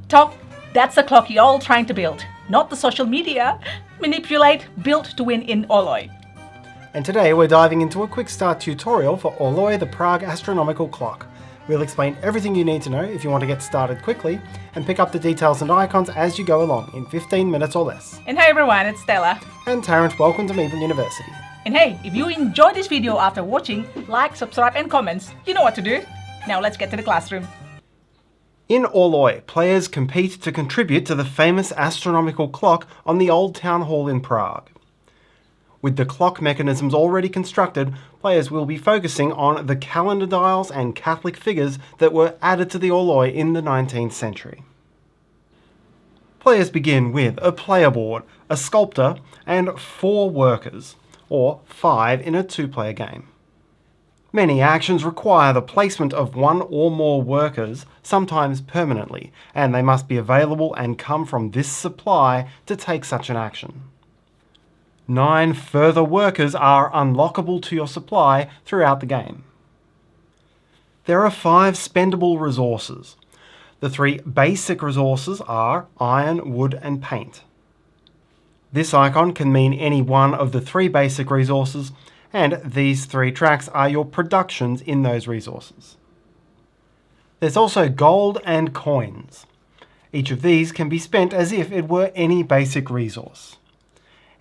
Talk, that's the clock you're all trying to build, not the social media. Manipulate, build to win in Orloj. And today we're diving into a quick start tutorial for Orloj the Prague Astronomical Clock. We'll explain everything you need to know if you want to get started quickly and pick up the details and icons as you go along in 15 minutes or less. And hi everyone, it's Stella. And Tarrant, welcome to Meeple University. And hey, if you enjoyed this video after watching, like, subscribe and comments. You know what to do. Now let's get to the classroom. In Orloj, players compete to contribute to the famous astronomical clock on the Old Town Hall in Prague. With the clock mechanisms already constructed, players will be focusing on the calendar dials and Catholic figures that were added to the Orloj in the 19th century. Players begin with a player board, a sculptor, and 4 workers, or 5 in a 2-player game. Many actions require the placement of 1 or more workers, sometimes permanently, and they must be available and come from this supply to take such an action. 9 further workers are unlockable to your supply throughout the game. There are 5 spendable resources. The 3 basic resources are iron, wood, and paint. This icon can mean any one of the 3 basic resources, and these 3 tracks are your productions in those resources. There's also gold and coins. Each of these can be spent as if it were any basic resource.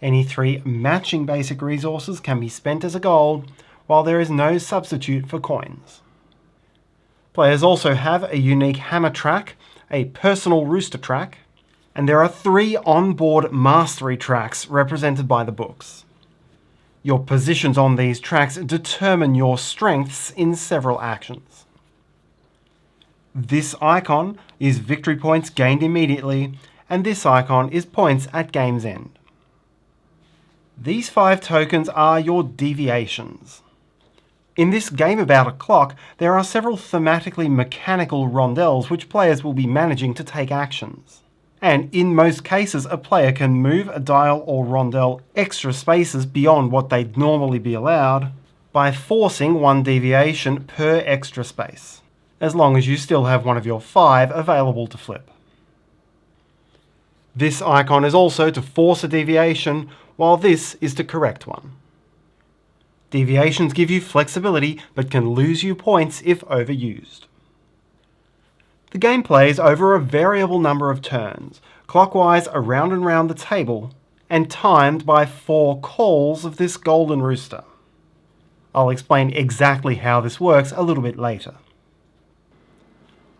Any 3 matching basic resources can be spent as a gold, while there is no substitute for coins. Players also have a unique hammer track, a personal Rooster track, and there are 3 onboard mastery tracks represented by the books. Your positions on these tracks determine your strengths in several actions. This icon is victory points gained immediately, and this icon is points at game's end. These 5 tokens are your deviations. In this game about a clock, there are several thematically mechanical rondelles which players will be managing to take actions. And in most cases, a player can move a dial or rondelle extra spaces beyond what they'd normally be allowed by forcing 1 deviation per extra space, as long as you still have one of your 5 available to flip. This icon is also to force a deviation, while this is to correct one. Deviations give you flexibility, but can lose you points if overused. The game plays over a variable number of turns, clockwise around and round the table, and timed by 4 calls of this golden rooster. I'll explain exactly how this works a little bit later.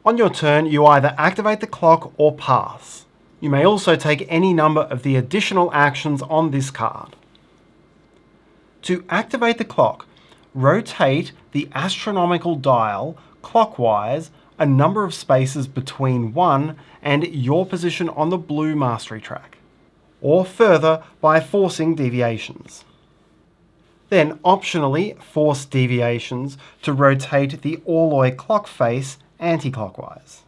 On your turn, you either activate the clock or pass. You may also take any number of the additional actions on this card. To activate the clock, rotate the astronomical dial clockwise a number of spaces between 1 and your position on the blue mastery track, or further by forcing deviations. Then optionally force deviations to rotate the Orloj clock face anti-clockwise.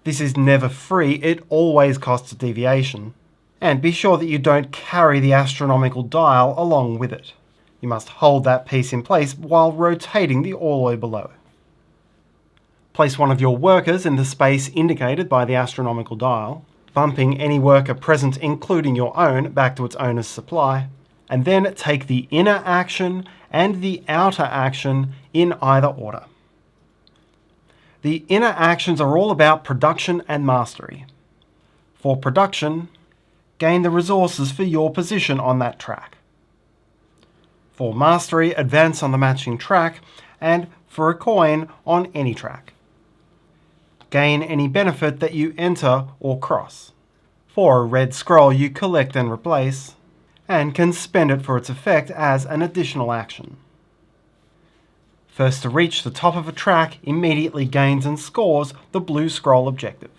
This is never free, it always costs a deviation, and be sure that you don't carry the astronomical dial along with it. You must hold that piece in place while rotating the Orloj below. Place one of your workers in the space indicated by the astronomical dial, bumping any worker present including your own back to its owner's supply, and then take the inner action and the outer action in either order. The inner actions are all about production and mastery. For production, gain the resources for your position on that track. For mastery, advance on the matching track, and for a coin on any track. Gain any benefit that you enter or cross. For a red scroll, you collect and replace, and can spend it for its effect as an additional action. First to reach the top of a track immediately gains and scores the blue scroll objective.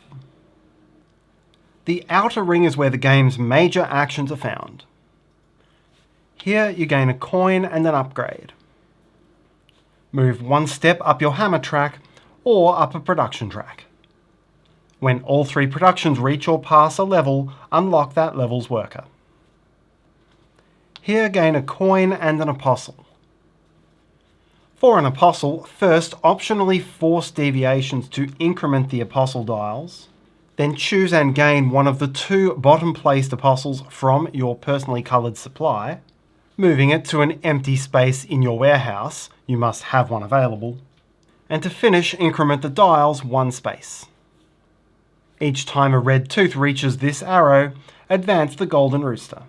The outer ring is where the game's major actions are found. Here you gain a coin and an upgrade. Move 1 step up your hammer track or up a production track. When all 3 productions reach or pass a level, unlock that level's worker. Here gain a coin and an apostle. For an apostle, first optionally force deviations to increment the apostle dials, Then choose and gain one of the 2 bottom-placed apostles from your personally coloured supply, moving it to an empty space in your warehouse. You must have one available. And to finish, increment the dials 1 space. Each time a red tooth reaches this arrow, advance the golden rooster.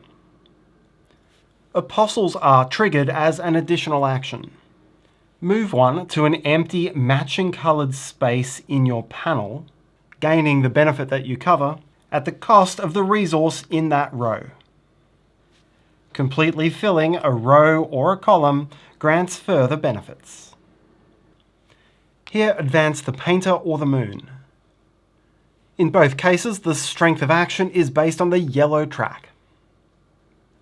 Apostles are triggered as an additional action. Move one to an empty matching coloured space in your panel, gaining the benefit that you cover at the cost of the resource in that row. Completely filling a row or a column grants further benefits. Here, advance the painter or the moon. In both cases, the strength of action is based on the yellow track.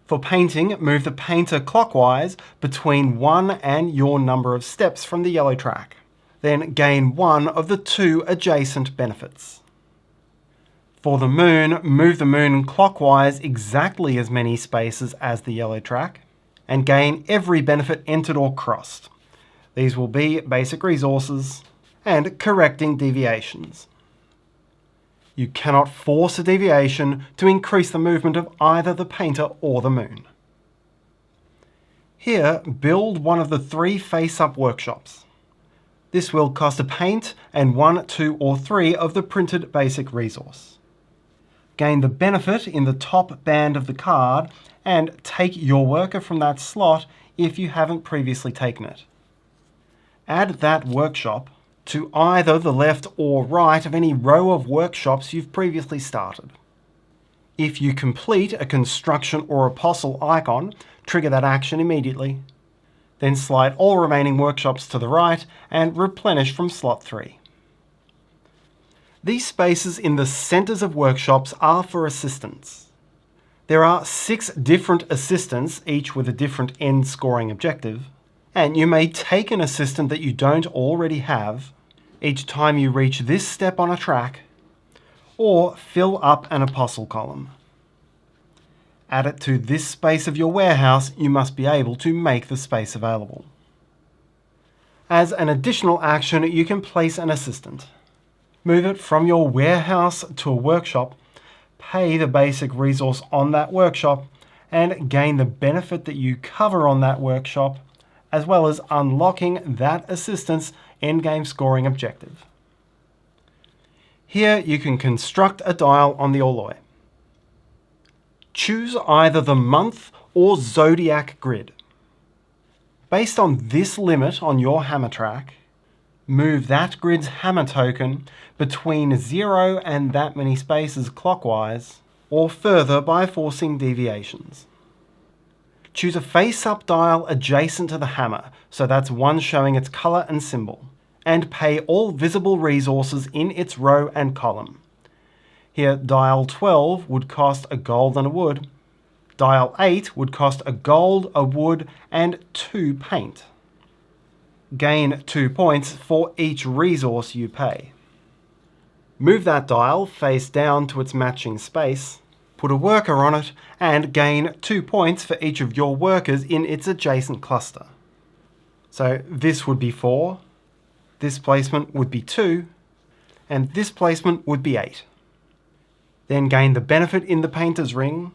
For painting, move the painter clockwise between 1 and your number of steps from the yellow track. Then gain one of the 2 adjacent benefits. For the moon, move the moon clockwise exactly as many spaces as the yellow track, and gain every benefit entered or crossed. These will be basic resources and correcting deviations. You cannot force a deviation to increase the movement of either the painter or the moon. Here, build one of the 3 face-up workshops. This will cost a paint and 1, 2, or 3 of the printed basic resource. Gain the benefit in the top band of the card and take your worker from that slot if you haven't previously taken it. Add that workshop to either the left or right of any row of workshops you've previously started. If you complete a construction or apostle icon, trigger that action immediately. Then slide all remaining workshops to the right and replenish from slot 3. These spaces in the centres of workshops are for assistants. There are 6 different assistants, each with a different end scoring objective, and you may take an assistant that you don't already have each time you reach this step on a track, or fill up an apostle column. Add it to this space of your warehouse, you must be able to make the space available. As an additional action, you can place an assistant. Move it from your warehouse to a workshop, pay the basic resource on that workshop, and gain the benefit that you cover on that workshop, as well as unlocking that assistant's endgame scoring objective. Here you can construct a dial on the Orloj. Choose either the month or zodiac grid. Based on this limit on your hammer track, move that grid's hammer token between 0 and that many spaces clockwise, or further by forcing deviations. Choose a face-up dial adjacent to the hammer, so that's one showing its colour and symbol, and pay all visible resources in its row and column. Here, dial 12 would cost a gold and a wood. Dial 8 would cost a gold, a wood, and 2 paint. Gain 2 points for each resource you pay. Move that dial face down to its matching space, put a worker on it, and gain 2 points for each of your workers in its adjacent cluster. So this would be 4, this placement would be 2, and this placement would be 8. Then gain the benefit in the painter's ring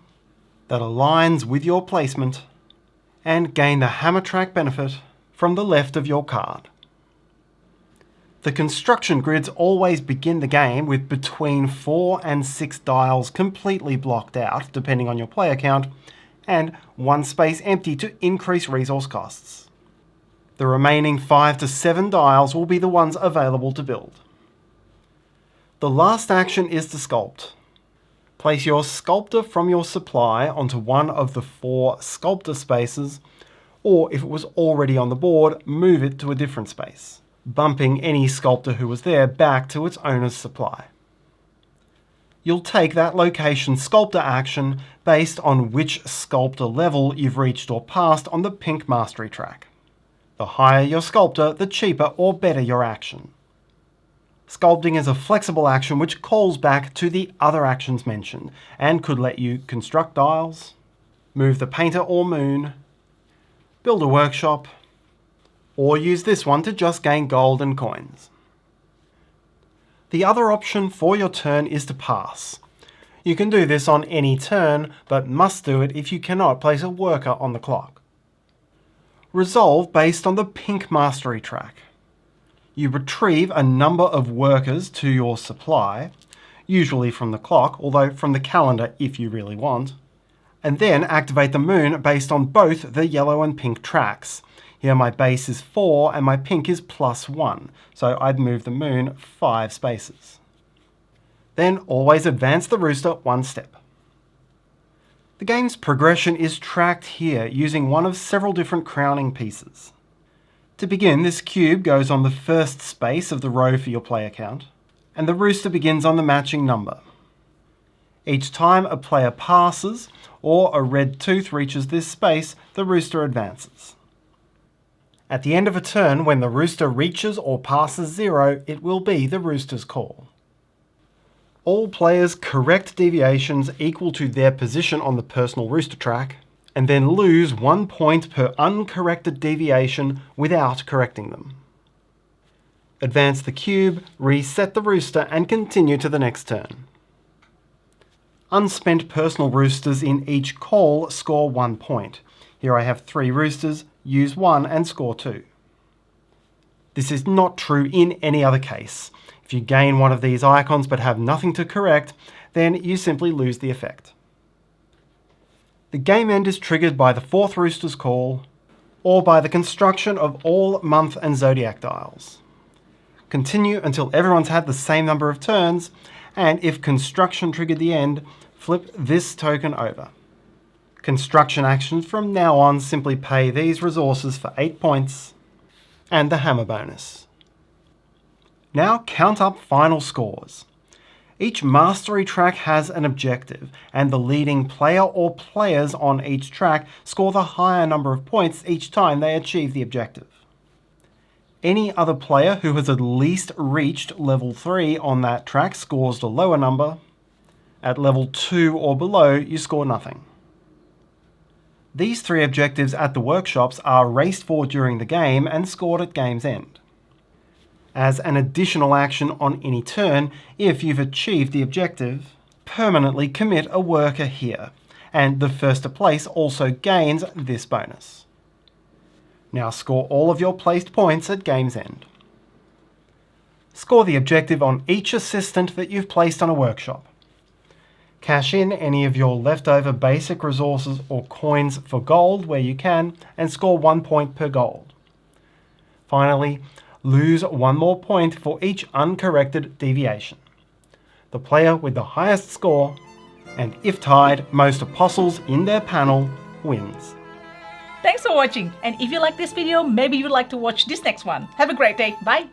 that aligns with your placement, and gain the hammer track benefit from the left of your card. The construction grids always begin the game with between 4 and 6 dials completely blocked out, depending on your player count, and 1 space empty to increase resource costs. The remaining 5 to 7 dials will be the ones available to build. The last action is to sculpt. Place your sculptor from your supply onto one of the 4 sculptor spaces, or if it was already on the board, move it to a different space, bumping any sculptor who was there back to its owner's supply. You'll take that location sculptor action based on which sculptor level you've reached or passed on the pink mastery track. The higher your sculptor, the cheaper or better your action. Sculpting is a flexible action which calls back to the other actions mentioned and could let you construct dials, move the painter or moon, build a workshop, or use this one to just gain gold and coins. The other option for your turn is to pass. You can do this on any turn, but must do it if you cannot place a worker on the clock. Resolve based on the pink mastery track. You retrieve a number of workers to your supply, usually from the clock, although from the calendar if you really want, and then activate the moon based on both the yellow and pink tracks. Here my base is 4 and my pink is +1, so I'd move the moon 5 spaces. Then always advance the rooster 1 step. The game's progression is tracked here using one of several different crowning pieces. To begin, this cube goes on the first space of the row for your player count, and the rooster begins on the matching number. Each time a player passes, or a red tooth reaches this space, the rooster advances. At the end of a turn, when the rooster reaches or passes 0, it will be the rooster's call. All players correct deviations equal to their position on the personal rooster track, and then lose 1 point per uncorrected deviation without correcting them. Advance the cube, reset the rooster, and continue to the next turn. Unspent personal roosters in each call score 1 point. Here I have 3 roosters, use 1 and score 2. This is not true in any other case. If you gain one of these icons but have nothing to correct, then you simply lose the effect. The game end is triggered by the 4th rooster's call, or by the construction of all month and zodiac dials. Continue until everyone's had the same number of turns, and if construction triggered the end, flip this token over. Construction actions from now on simply pay these resources for 8 points, and the hammer bonus. Now count up final scores. Each mastery track has an objective, and the leading player or players on each track score the higher number of points each time they achieve the objective. Any other player who has at least reached level 3 on that track scores the lower number. At level 2 or below, you score nothing. These 3 objectives at the workshops are raced for during the game and scored at game's end. As an additional action on any turn, if you've achieved the objective, permanently commit a worker here, and the first to place also gains this bonus. Now score all of your placed points at game's end. Score the objective on each assistant that you've placed on a workshop. Cash in any of your leftover basic resources or coins for gold where you can, and score 1 point per gold. Finally, lose 1 more point for each uncorrected deviation. The player with the highest score, and if tied, most apostles in their panel, wins. Thanks for watching, and if you like this video, maybe you'd like to watch this next one. Have a great day. Bye!